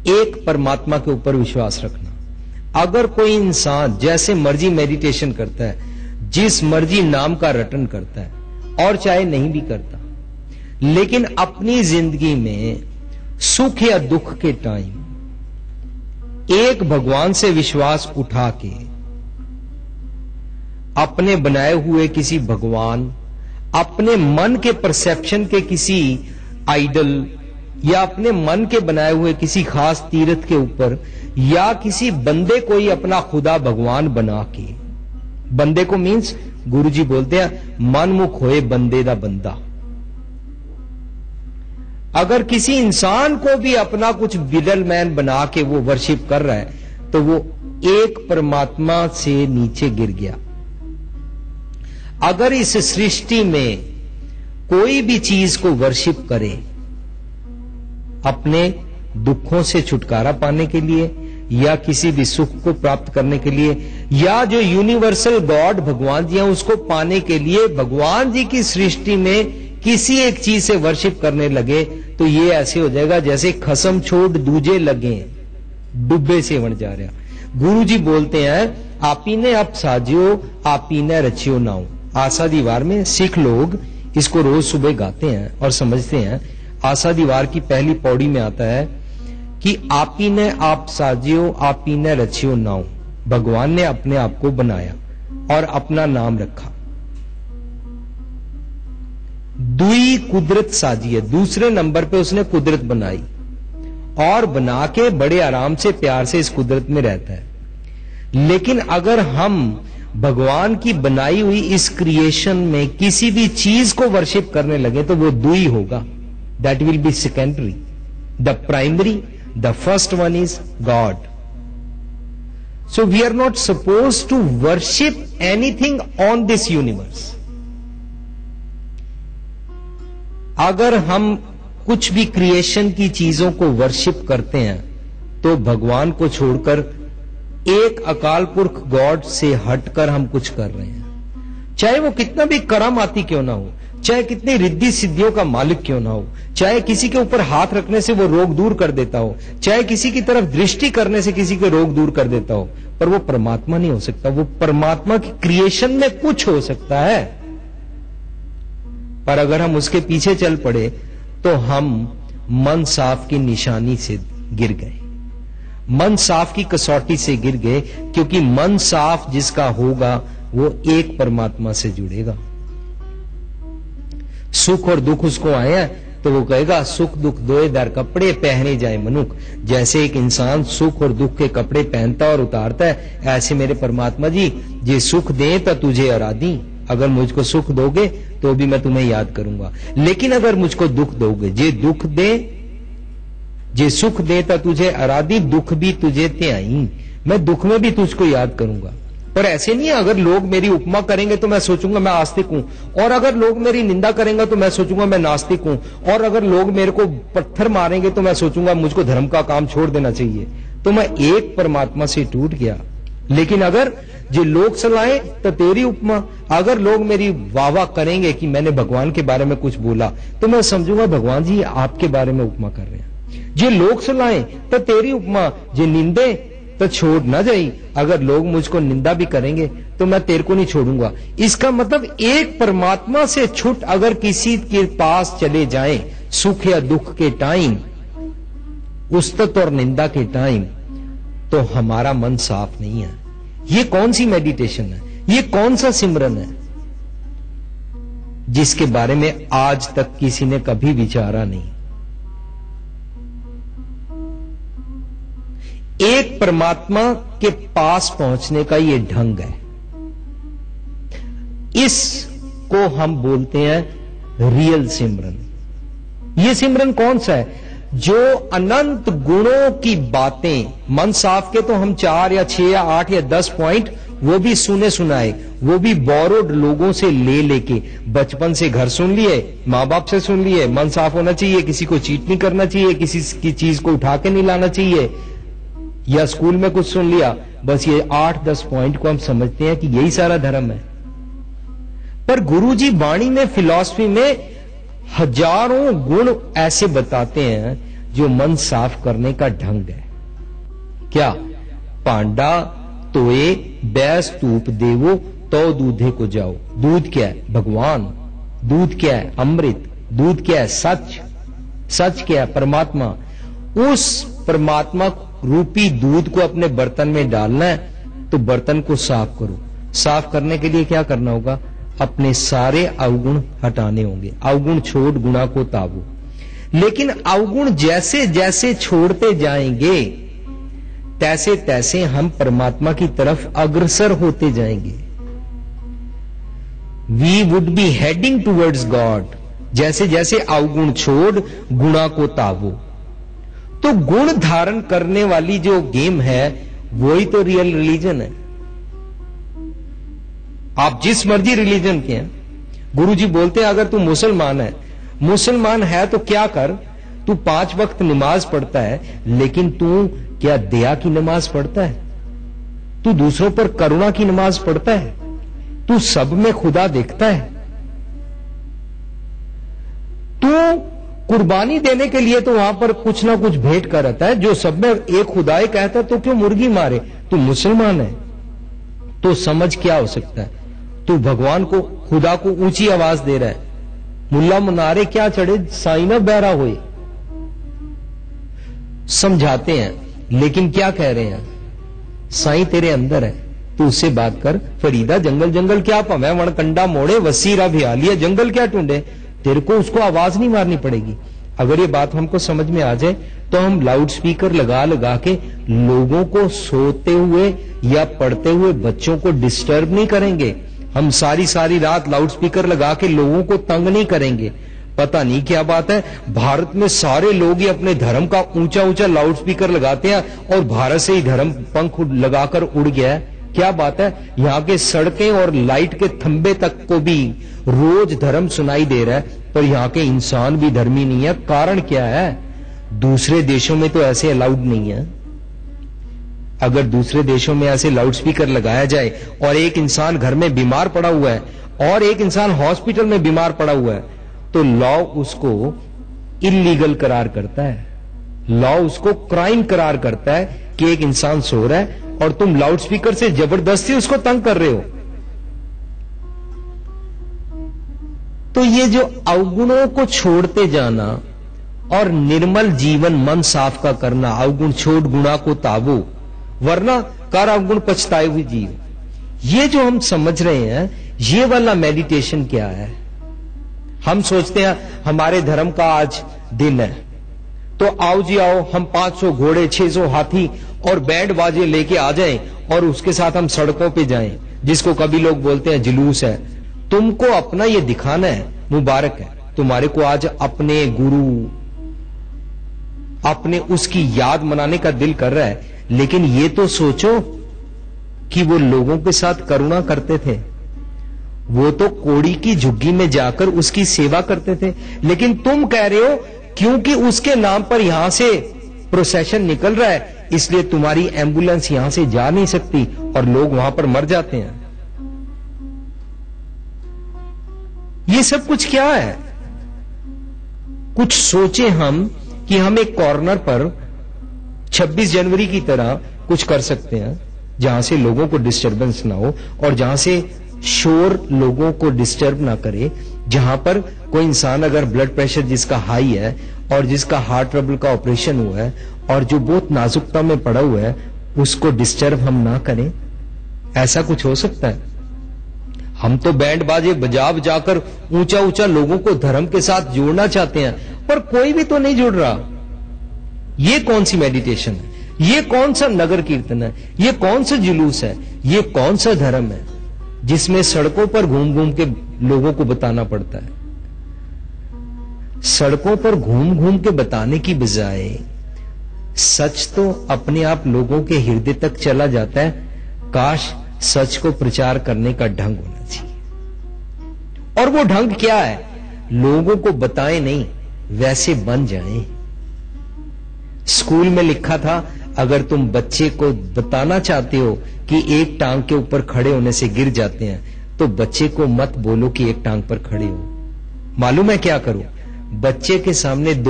एक परमात्मा के ऊपर विश्वास रखना। अगर कोई इंसान जैसे मर्जी मेडिटेशन करता है, जिस मर्जी नाम का रटन करता है और चाहे नहीं भी करता, लेकिन अपनी जिंदगी में सुख या दुख के टाइम एक भगवान से विश्वास उठा के अपने बनाए हुए किसी भगवान, अपने मन के परसेप्शन के किसी आइडल या अपने मन के बनाए हुए किसी खास तीर्थ के ऊपर या किसी बंदे को ही अपना खुदा भगवान बना के, बंदे को मीन्स गुरुजी बोलते हैं मनमुख होए बंदे दा बंदा। अगर किसी इंसान को भी अपना कुछ मिडल मैन बना के वो वर्शिप कर रहा है तो वो एक परमात्मा से नीचे गिर गया। अगर इस सृष्टि में कोई भी चीज को वर्शिप करे अपने दुखों से छुटकारा पाने के लिए या किसी भी सुख को प्राप्त करने के लिए या जो यूनिवर्सल गॉड भगवान जी हैं उसको पाने के लिए भगवान जी की सृष्टि में किसी एक चीज से वर्शिप करने लगे तो ये ऐसे हो जाएगा जैसे खसम छोड़ दूजे लगे डुब्बे से बन जा रहा। गुरु जी बोलते हैं आपी ने अब साजियो आपी ने रचियो नाऊ। आशा दीवार में सिख लोग इसको रोज सुबह गाते हैं और समझते हैं। आशा दीवार की पहली पौड़ी में आता है कि आपी ने आप साजियो आपी ने रचियो नाऊ। भगवान ने अपने आप को बनाया और अपना नाम रखा। दुई कुदरत साजी है, दूसरे नंबर पे उसने कुदरत बनाई और बना के बड़े आराम से प्यार से इस कुदरत में रहता है। लेकिन अगर हम भगवान की बनाई हुई इस क्रिएशन में किसी भी चीज को वर्शिप करने लगे तो वो दुई होगा, that will be secondary. The primary, the first one is God. So we are not suppose to worship anything on this universe. अगर हम कुछ भी क्रिएशन की चीजों को वर्शिप करते हैं तो भगवान को छोड़कर एक अकाल पुरख गॉड से हटकर हम कुछ कर रहे हैं। चाहे वो कितना भी करामाती क्यों ना हो, चाहे कितनी रिद्धि सिद्धियों का मालिक क्यों ना हो, चाहे किसी के ऊपर हाथ रखने से वो रोग दूर कर देता हो, चाहे किसी की तरफ दृष्टि करने से किसी के रोग दूर कर देता हो, पर वो परमात्मा नहीं हो सकता। वो परमात्मा की क्रिएशन में कुछ हो सकता है, पर अगर हम उसके पीछे चल पड़े तो हम मन साफ की निशानी से गिर गए, मन साफ की कसौटी से गिर गए, क्योंकि मन साफ जिसका होगा वो एक परमात्मा से जुड़ेगा। सुख और दुख उसको आया तो वो कहेगा सुख दुख दोए दर कपड़े पहने जाए मनुख। जैसे एक इंसान सुख और दुख के कपड़े पहनता और उतारता है, ऐसे मेरे परमात्मा जी जे सुख दे तो तुझे आराधी। अगर मुझको सुख दोगे तो भी मैं तुम्हें याद करूंगा, लेकिन अगर मुझको दुख दोगे, जे दुख दे जे सुख देता तुझे आराधी, दुख भी तुझे त्याई, मैं दुख में भी तुझको याद करूंगा। पर ऐसे नहीं है, अगर लोग मेरी उपमा करेंगे तो मैं सोचूंगा मैं आस्तिक हूं, और अगर लोग मेरी निंदा करेंगे तो मैं सोचूंगा मैं नास्तिक हूं, और अगर लोग मेरे को पत्थर मारेंगे तो मैं सोचूंगा मुझको धर्म का काम छोड़ देना चाहिए। तो मैं एक परमात्मा से टूट गया। लेकिन अगर जो लोग सलाहे तो तेरी उपमा, अगर लोग मेरी वाह करेंगे कि मैंने भगवान के बारे में कुछ बोला तो मैं समझूंगा भगवान जी आपके बारे में उपमा कर रहे हैं। जे लोग सलाहे तो तेरी उपमा, जे निंदे तो छोड़ ना जाई। अगर लोग मुझको निंदा भी करेंगे तो मैं तेरे को नहीं छोड़ूंगा। इसका मतलब एक परमात्मा से छूट अगर किसी के पास चले जाएं सुख या दुख के टाइम, उस्तत और निंदा के टाइम, तो हमारा मन साफ नहीं है। ये कौन सी मेडिटेशन है, ये कौन सा सिमरन है जिसके बारे में आज तक किसी ने कभी विचारा नहीं। एक परमात्मा के पास पहुंचने का ये ढंग है, इसको हम बोलते हैं रियल सिमरन। ये सिमरन कौन सा है? जो अनंत गुणों की बातें, मन साफ के तो हम 4 या 6 या 8 या 10 पॉइंट वो भी सुने सुनाए, वो भी बोरोड लोगों से ले लेके, बचपन से घर सुन लिए, मां बाप से सुन लिए, मन साफ होना चाहिए, किसी को चीट नहीं करना चाहिए, किसी की चीज को उठा के नहीं लाना चाहिए, या स्कूल में कुछ सुन लिया, बस ये 8-10 पॉइंट को हम समझते हैं कि यही सारा धर्म है। पर गुरुजी वाणी में, फिलॉसफी में हजारों गुण ऐसे बताते हैं जो मन साफ करने का ढंग है। क्या? पांडा तोए बैस तूप देवो तो दूधे को जाओ। दूध क्या है? भगवान। दूध क्या है? अमृत। दूध क्या है? सच। सच क्या है? परमात्मा। उस परमात्मा रूपी दूध को अपने बर्तन में डालना है, तो बर्तन को साफ करो। साफ करने के लिए क्या करना होगा? अपने सारे अवगुण हटाने होंगे। अवगुण छोड़ गुणा को तावो। लेकिन अवगुण जैसे जैसे छोड़ते जाएंगे तैसे तैसे हम परमात्मा की तरफ अग्रसर होते जाएंगे। We would be heading towards God. जैसे जैसे अवगुण छोड़ गुणा को तावो। तो गुण धारण करने वाली जो गेम है वही तो रियल रिलीजन है। आप जिस मर्जी रिलीजन के हैं, गुरुजी बोलते हैं अगर तू मुसलमान है तो क्या कर? तू 5 वक्त नमाज पढ़ता है, लेकिन तू क्या दया की नमाज पढ़ता है? तू दूसरों पर करुणा की नमाज पढ़ता है? तू सब में खुदा देखता है? तू कुर्बानी देने के लिए तो वहां पर कुछ ना कुछ भेंट कर रहता है। जो सब में एक खुदाई कहता है तो क्यों मुर्गी मारे? तू मुसलमान है तो समझ क्या हो सकता है? तू भगवान को, खुदा को ऊंची आवाज दे रहा है। मुल्ला मुनारे क्या चढ़े, साईं ना बहरा होए। समझाते हैं, लेकिन क्या कह रहे हैं? साईं तेरे अंदर है, तू उससे बात कर। फरीदा जंगल जंगल क्या पवे वणकंडा मोड़े, वसीरा भियालिया जंगल क्या टूंडे। तेरे को उसको आवाज नहीं मारनी पड़ेगी। अगर ये बात हमको समझ में आ जाए तो हम लाउड स्पीकर लगा लगा के लोगों को सोते हुए या पढ़ते हुए बच्चों को डिस्टर्ब नहीं करेंगे। हम सारी सारी रात लाउड स्पीकर लगा के लोगों को तंग नहीं करेंगे। पता नहीं क्या बात है, भारत में सारे लोग ही अपने धर्म का ऊंचा ऊंचा लाउड स्पीकर लगाते हैं और भारत से ही धर्म पंख लगाकर उड़ गया है। क्या बात है? यहां के सड़कें और लाइट के थंबे तक को भी रोज धर्म सुनाई दे रहा है, पर यहां के इंसान भी धर्मी नहीं है। कारण क्या है? दूसरे देशों में तो ऐसे अलाउड नहीं है। अगर दूसरे देशों में ऐसे लाउड स्पीकर लगाया जाए और एक इंसान घर में बीमार पड़ा हुआ है और एक इंसान हॉस्पिटल में बीमार पड़ा हुआ है, तो लॉ उसको इलीगल करार करता है। लॉ उसको क्राइम करार करता है कि एक इंसान सो रहा है और तुम लाउड स्पीकर से जबरदस्ती उसको तंग कर रहे हो। तो ये जो अवगुणों को छोड़ते जाना और निर्मल जीवन मन साफ का करना, अवगुण छोड़ गुणा को तावो, वरना कर अवगुण पछताए हुए जीव, ये जो हम समझ रहे हैं, ये वाला मेडिटेशन क्या है? हम सोचते हैं हमारे धर्म का आज दिन है तो आओ जी आओ, हम 500 घोड़े 600 हाथी और बैंड बाजे लेके आ जाएं और उसके साथ हम सड़कों पे जाएं, जिसको कभी लोग बोलते हैं जुलूस है। तुमको अपना ये दिखाना है, मुबारक है तुम्हारे को आज अपने गुरु, अपने उसकी याद मनाने का दिल कर रहा है, लेकिन ये तो सोचो कि वो लोगों के साथ करुणा करते थे। वो तो कोड़ी की झुग्गी में जाकर उसकी सेवा करते थे। लेकिन तुम कह रहे हो क्योंकि उसके नाम पर यहां से प्रोसेशन निकल रहा है इसलिए तुम्हारी एम्बुलेंस यहां से जा नहीं सकती और लोग वहां पर मर जाते हैं। ये सब कुछ क्या है? कुछ सोचे हम कि हम एक कॉर्नर पर 26 जनवरी की तरह कुछ कर सकते हैं जहां से लोगों को डिस्टरबेंस ना हो और जहां से शोर लोगों को डिस्टर्ब ना करे, जहां पर कोई इंसान अगर ब्लड प्रेशर जिसका हाई है और जिसका हार्ट ट्रबल का ऑपरेशन हुआ है और जो बहुत नाजुकता में पड़ा हुआ है, उसको डिस्टर्ब हम ना करें। ऐसा कुछ हो सकता है? हम तो बैंड बाजे बजा बजाकर ऊंचा ऊंचा लोगों को धर्म के साथ जोड़ना चाहते हैं, पर कोई भी तो नहीं जुड़ रहा। ये कौन सी मेडिटेशन है? ये कौन सा नगर कीर्तन है? ये कौन सा जुलूस है? ये कौन सा धर्म है जिसमें सड़कों पर घूम घूम के लोगों को बताना पड़ता है? सड़कों पर घूम घूम के बताने की बजाय सच तो अपने आप लोगों के हृदय तक चला जाता है। काश सच को प्रचार करने का ढंग होना चाहिए। और वो ढंग क्या है? लोगों को बताएं नहीं, वैसे बन जाएं। स्कूल में लिखा था अगर तुम बच्चे को बताना चाहते हो कि एक टांग के ऊपर खड़े होने से गिर जाते हैं, तो बच्चे को मत बोलो कि एक टांग पर खड़े हो। मालूम है क्या करो? बच्चे के सामने 2